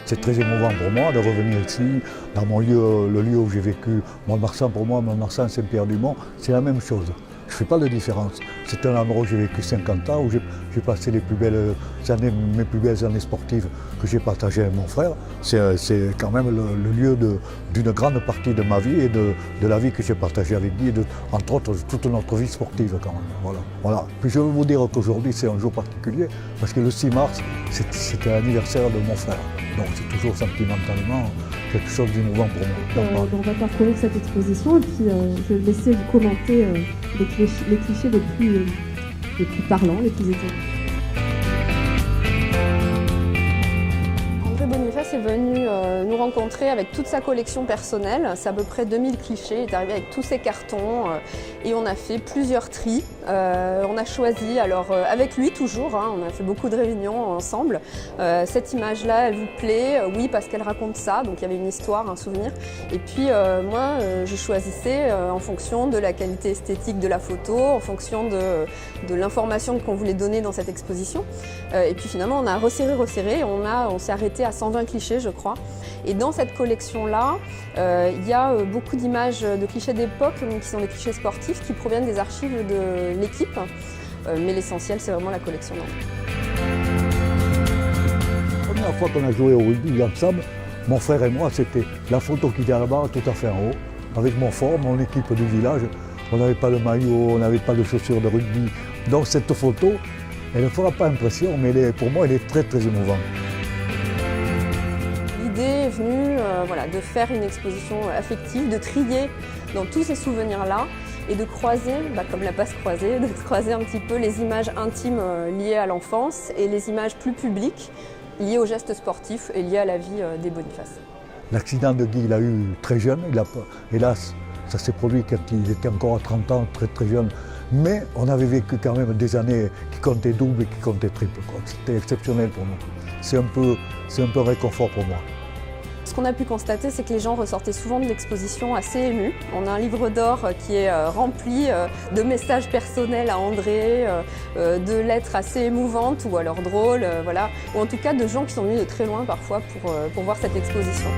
c'est très émouvant pour moi de revenir ici, dans mon lieu, le lieu où j'ai vécu. Mont-de-Marsan, pour moi, Mont-de-Marsan, Saint-Pierre-du-Mont, c'est la même chose. Je ne fais pas de différence. C'est un endroit où j'ai vécu 50 ans, où j'ai passé les plus belles années, mes plus belles années sportives que j'ai partagées avec mon frère. C'est quand même le lieu d'une grande partie de ma vie et de la vie que j'ai partagée avec lui, et entre autres toute notre vie sportive quand même. Voilà. Puis je veux vous dire qu'aujourd'hui c'est un jour particulier parce que le 6 mars c'était l'anniversaire de mon frère. Donc c'est toujours sentimentalement quelque chose d'émouvant pour moi. On va parcourir cette exposition et puis je vais laisser vous commenter les clichés les plus parlants, les plus étonnants. André Boniface est venu nous rencontrer avec toute sa collection personnelle. C'est à peu près 2000 clichés. Il est arrivé avec tous ses cartons et on a fait plusieurs tris. On a choisi, alors avec lui toujours, hein, on a fait beaucoup de réunions ensemble. Cette image-là, elle vous plaît? Oui, parce qu'elle raconte ça, donc il y avait une histoire, un souvenir. Et puis moi, je choisissais en fonction de la qualité esthétique de la photo, en fonction de l'information qu'on voulait donner dans cette exposition. Et puis finalement, on a resserré, on s'est arrêté à 120 clichés, je crois. Et dans cette collection-là, il y a beaucoup d'images de clichés d'époque, qui sont des clichés sportifs, qui proviennent des archives de l'équipe. Mais l'essentiel, c'est vraiment la collection d'André. La première fois qu'on a joué au rugby ensemble, mon frère et moi, c'était la photo qui était à la barre tout à fait en haut, avec mon équipe du village. On n'avait pas de maillot, on n'avait pas de chaussures de rugby. Donc cette photo, elle ne fera pas impression, mais pour moi, elle est très très émouvante. L'idée est venue de faire une exposition affective, de trier dans tous ces souvenirs-là et de croiser, comme la passe croisée, de croiser un petit peu les images intimes liées à l'enfance et les images plus publiques liées aux gestes sportifs et liées à la vie des Boniface. L'accident de Guy, il a eu très jeune, hélas, ça s'est produit quand il était encore à 30 ans, très très jeune. Mais on avait vécu quand même des années qui comptaient double et qui comptaient triple. C'était exceptionnel pour nous. C'est un peu réconfort pour moi. Ce qu'on a pu constater, c'est que les gens ressortaient souvent de l'exposition assez émus. On a un livre d'or qui est rempli de messages personnels à André, de lettres assez émouvantes ou alors drôles, ou en tout cas de gens qui sont venus de très loin parfois pour voir cette exposition.